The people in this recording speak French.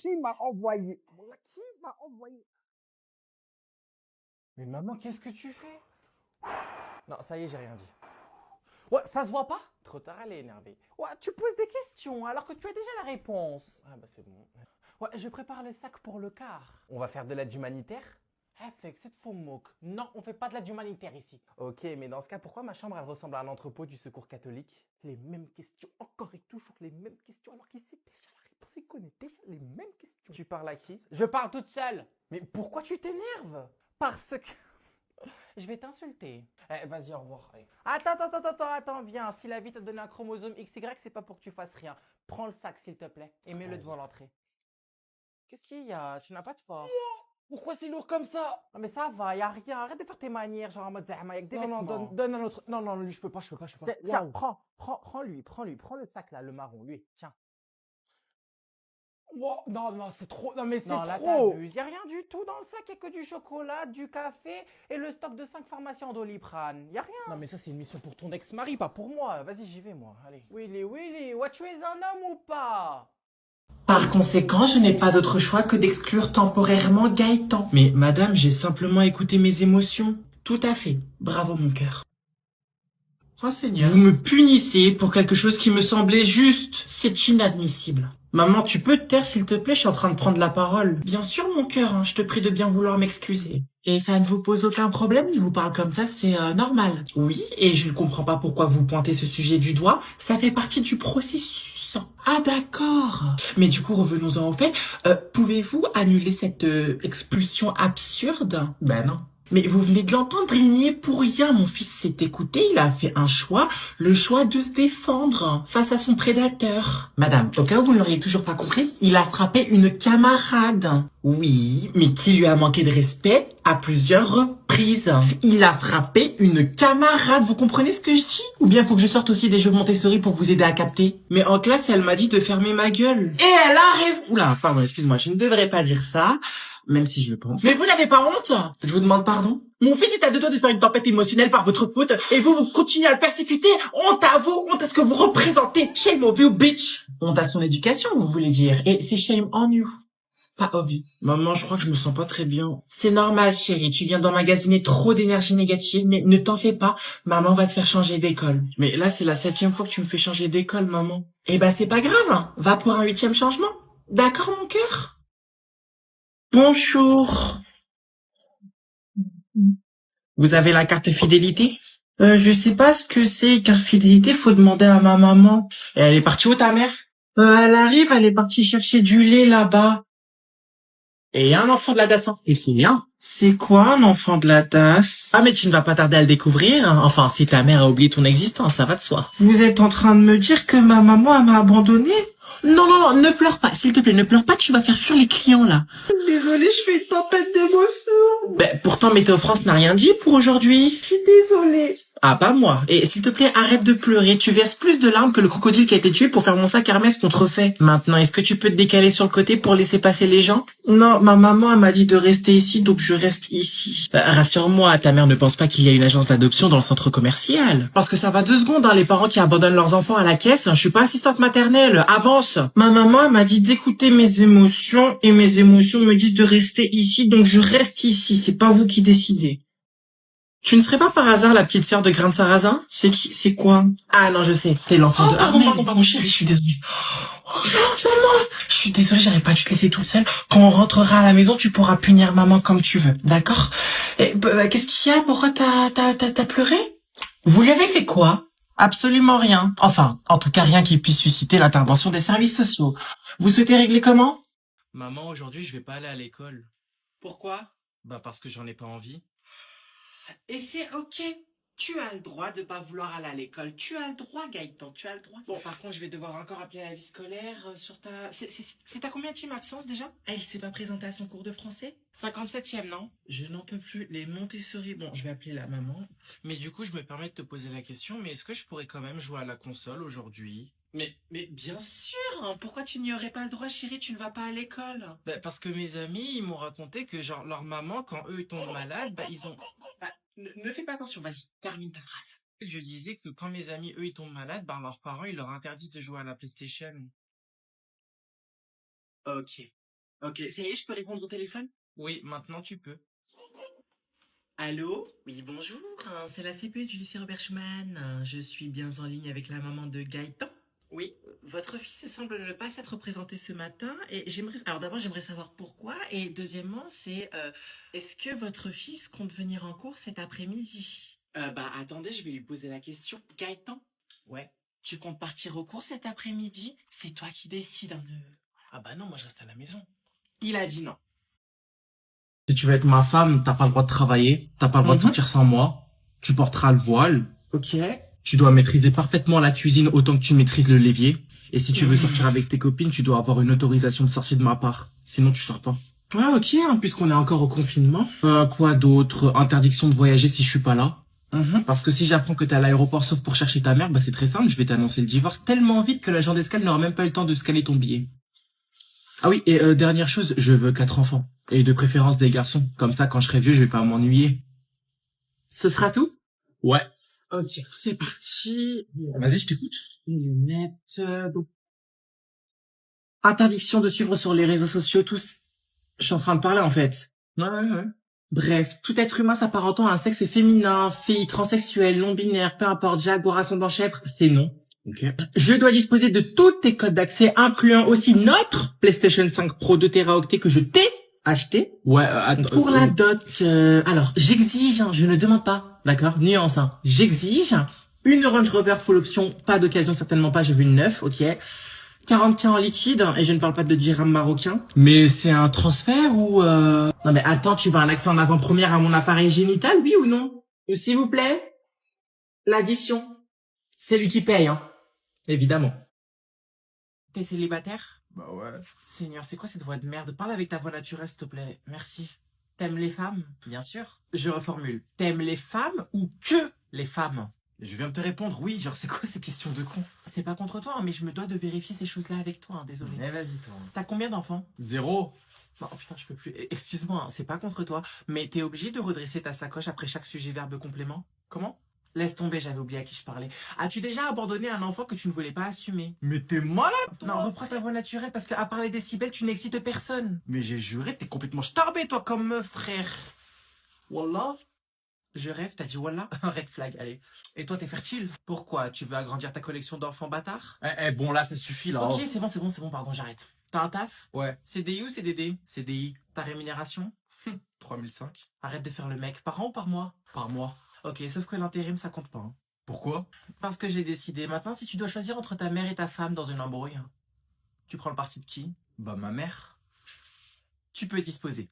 qui m'a envoyé? Wallah, qui m'a envoyé? Mais maman, qu'est-ce que tu fais? Non, ça y est, j'ai rien dit. Ouais, ça se voit pas? Trop tard, elle est énervée. Ouais, tu poses des questions alors que tu as déjà la réponse. Ah bah c'est bon. Ouais, je prépare le sac pour le car. On va faire de l'aide humanitaire? Eh, fait que cette faux moque. Non, on fait pas de l'aide humanitaire ici. Ok, mais dans ce cas, pourquoi ma chambre elle ressemble à un entrepôt du secours catholique? Les mêmes questions, encore et toujours les mêmes questions, alors qu'il sait déjà la réponse, il connaît déjà les mêmes questions. Tu parles à qui? Je parle toute seule. Mais pourquoi tu t'énerves? Parce que je vais t'insulter. Eh, vas-y, au revoir. Allez. Attends, viens. Si la vie t'a donné un chromosome XY, c'est pas pour que tu fasses rien. Prends le sac, s'il te plaît, et mets-le devant l'entrée. Qu'est-ce qu'il y a? Tu n'as pas de force. Pourquoi c'est lourd comme ça? Non, mais ça va, y a rien. Arrête de faire tes manières, genre en mode zahma, y'a que des Non, vêtements. donne un autre. Non, lui, je peux pas. Tiens, Waouh. prends le sac là, le marron, lui. Tiens. Wow. Non, c'est trop. Non, mais c'est Non, là, trop. t'abuses. Y a rien du tout dans le sac, y a que du chocolat, du café et le stock de 5 pharmacies en Doliprane. Y a rien. Non, mais ça, c'est une mission pour ton ex-mari, pas pour moi. Vas-y, j'y vais, moi. Allez. Willy, ouais, tu es un homme ou pas? Par conséquent, je n'ai pas d'autre choix que d'exclure temporairement Gaëtan. Mais madame, j'ai simplement écouté mes émotions. Tout à fait. Bravo mon cœur. Oh Seigneur. Vous me punissez pour quelque chose qui me semblait juste. C'est inadmissible. Maman, tu peux te taire s'il te plaît, je suis en train de prendre la parole. Bien sûr mon cœur, hein, je te prie de bien vouloir m'excuser. Et ça ne vous pose aucun problème, je vous parle comme ça, c'est normal. Oui, et je ne comprends pas pourquoi vous pointez ce sujet du doigt, ça fait partie du processus. Ah d'accord. Mais du coup, revenons-en au fait. Pouvez-vous annuler cette expulsion absurde? Ben non. Mais vous venez de l'entendre, il n'y est pour rien. Mon fils s'est écouté, il a fait un choix, le choix de se défendre face à son prédateur. Madame, au cas où vous ne l'auriez toujours pas compris, il a frappé une camarade. Oui, mais qui lui a manqué de respect à plusieurs reprises. Il a frappé une camarade, vous comprenez ce que je dis? Ou bien faut que je sorte aussi des jeux Montessori pour vous aider à capter? Mais en classe, elle m'a dit de fermer ma gueule. Et elle a raison. Oula, pardon, excuse-moi, je ne devrais pas dire ça. Même si je le pense. Mais vous n'avez pas honte? Je vous demande pardon. Mon fils est à deux doigts de faire une tempête émotionnelle par votre faute, et vous continuez à le persécuter. Honte à vous, honte à ce que vous représentez. Shame on you, bitch. Honte à son éducation, vous voulez dire. Et c'est shame on you. Pas obvious. Maman, je crois que je me sens pas très bien. C'est normal, chérie. Tu viens d'emmagasiner trop d'énergie négative, mais ne t'en fais pas. Maman va te faire changer d'école. Mais là, c'est la 7e fois que tu me fais changer d'école, maman. Eh ben, c'est pas grave, hein. Va pour un 8e changement. D'accord, mon cœur? Bonjour. Vous avez la carte fidélité? Je sais pas ce que c'est, carte fidélité, faut demander à ma maman. Et elle est partie où ta mère? Elle arrive, elle est partie chercher du lait là-bas. Et un enfant de la DAS, et c'est bien. C'est quoi un enfant de la DAS? Ah mais tu ne vas pas tarder à le découvrir, hein. Enfin, si ta mère a oublié ton existence, ça va de soi. Vous êtes en train de me dire que ma maman elle m'a abandonné? Non, ne pleure pas, s'il te plaît, ne pleure pas, tu vas faire fuir les clients là. Désolée, je fais une tempête d'émotions. Ben, pourtant Météo France n'a rien dit pour aujourd'hui. Je suis désolée. Ah, pas moi. Et s'il te plaît, arrête de pleurer. Tu verses plus de larmes que le crocodile qui a été tué pour faire mon sac Hermès contrefait. Maintenant, est-ce que tu peux te décaler sur le côté pour laisser passer les gens? Non, ma maman elle m'a dit de rester ici, donc je reste ici. Rassure-moi, ta mère ne pense pas qu'il y a une agence d'adoption dans le centre commercial. Parce que ça va 2 secondes, hein, les parents qui abandonnent leurs enfants à la caisse. Je suis pas assistante maternelle. Avance. Ma maman elle m'a dit d'écouter mes émotions, et mes émotions me disent de rester ici, donc je reste ici. C'est pas vous qui décidez. Tu ne serais pas par hasard la petite sœur de Grain de Sarrasin? C'est qui? C'est quoi? Ah non, je sais. T'es l'enfant de... Pardon, chérie, je suis désolée. Oh, maman! Je suis désolée, j'aurais pas dû te laisser toute seule. Quand on rentrera à la maison, tu pourras punir maman comme tu veux, d'accord? Et, qu'est-ce qu'il y a? Pourquoi t'as pleuré? Vous lui avez fait quoi? Absolument rien. Enfin, en tout cas, rien qui puisse susciter l'intervention des services sociaux. Vous souhaitez régler comment? Maman, aujourd'hui, je vais pas aller à l'école. Pourquoi? Bah, parce que j'en ai pas envie. Et c'est ok. Tu as le droit de pas vouloir aller à l'école. Tu as le droit, Gaëtan. Tu as le droit. Bon, par contre, je vais devoir encore appeler à la vie scolaire sur ta... C'est ta combienième absence déjà? Elle s'est pas présentée à son cours de français? 57e, non? Je n'en peux plus. Les Montessori. Bon, je vais appeler la maman. Mais du coup, je me permets de te poser la question, mais est-ce que je pourrais quand même jouer à la console aujourd'hui? Mais bien sûr, hein. Pourquoi tu n'y aurais pas le droit, chérie? Tu ne vas pas à l'école. Bah, parce que mes amis, ils m'ont raconté que genre leur maman, quand eux ils tombent malades, bah ils ont... Bah, ne fais pas attention, vas-y, termine ta phrase. Je disais que quand mes amis, eux, ils tombent malades, bah leurs parents, ils leur interdisent de jouer à la PlayStation. Ok. Ok, ça y est, je peux répondre au téléphone? Oui, maintenant tu peux. Allô? Oui, bonjour, c'est la CPE du lycée Robert Schumann. Je suis bien en ligne avec la maman de Gaëtan. Oui, votre fils semble ne pas s'être présenté ce matin et j'aimerais... Alors d'abord, j'aimerais savoir pourquoi et deuxièmement, c'est est-ce que votre fils compte venir en cours cet après-midi? Bah attendez, je vais lui poser la question. Gaëtan? Ouais. Tu comptes partir au cours cet après-midi? C'est toi qui décides, hein, Ah bah non, moi je reste à la maison. Il a dit non. Si tu veux être ma femme, t'as pas le droit de travailler, t'as pas le droit de sortir sans moi, tu porteras le voile. Ok. Tu dois maîtriser parfaitement la cuisine autant que tu maîtrises le levier. Et si tu veux sortir avec tes copines, tu dois avoir une autorisation de sortie de ma part. Sinon, tu sors pas. Ah ok, hein, puisqu'on est encore au confinement. Quoi d'autre? Interdiction de voyager si je suis pas là. Parce que si j'apprends que t'es à l'aéroport sauf pour chercher ta mère, bah c'est très simple, je vais t'annoncer le divorce tellement vite que l'agent d'escale n'aura même pas eu le temps de scanner ton billet. Ah oui, et dernière chose, je veux 4 enfants. Et de préférence des garçons. Comme ça, quand je serai vieux, je vais pas m'ennuyer. Ce sera tout? Ouais. Ok, c'est parti. Vas-y, je t'écoute. Lunettes. Donc, interdiction de suivre sur les réseaux sociaux tous. Je suis en train de parler en fait. Ouais. Bref, tout être humain s'apparentant à un sexe féminin, fille, transsexuel, non-binaire, peu importe, jaguar, ascendant chèvre, c'est non. Ok. Je dois disposer de tous tes codes d'accès, incluant aussi notre PlayStation 5 Pro 2 Teraoctets que je t'ai acheté. Ouais, attends. Pour la dot, alors, j'exige, hein, je ne demande pas, d'accord? Nuance, hein. J'exige une Range Rover full option, pas d'occasion, certainement pas, je veux une neuve, ok? 40K en liquide, et je ne parle pas de dirham marocain. Mais c'est un transfert ou Non mais attends, tu veux un accès en avant-première à mon appareil génital, oui ou non? S'il vous plaît? L'addition. C'est lui qui paye, hein. Évidemment. T'es célibataire? Bah ouais. Seigneur, c'est quoi cette voix de merde? Parle avec ta voix naturelle, s'il te plaît. Merci. T'aimes les femmes? Bien sûr. Je reformule. T'aimes les femmes ou que les femmes? Je viens de te répondre, oui, genre c'est quoi ces questions de con? C'est pas contre toi, hein, mais je me dois de vérifier ces choses-là avec toi, hein, désolé. Mais vas-y toi. T'as combien d'enfants? 0. Non, putain, je peux plus. Excuse-moi, hein, c'est pas contre toi, mais t'es obligé de redresser ta sacoche après chaque sujet verbe complément? Comment? Laisse tomber, j'avais oublié à qui je parlais. As-tu déjà abandonné un enfant que tu ne voulais pas assumer? Mais t'es malade, toi! Non, reprends ta voix naturelle parce qu'à part les décibels, tu n'excites personne. Mais j'ai juré, t'es complètement starbé, toi, comme meuf, frère. Wallah. Je rêve, t'as dit Wallah? Un red flag, allez. Et toi, t'es fertile? Pourquoi? Tu veux agrandir ta collection d'enfants bâtards? Bon, là, ça suffit, là. Ok, c'est bon, pardon, j'arrête. T'as un taf? Ouais. CDI ou CDD? CDI. Ta rémunération? 3005. Arrête de faire le mec. Par an ou par mois? Par mois. Ok, sauf que l'intérim, ça compte pas. Hein. Pourquoi? Parce que j'ai décidé. Maintenant, si tu dois choisir entre ta mère et ta femme dans une embrouille, tu prends le parti de qui? Bah, ma mère. Tu peux disposer.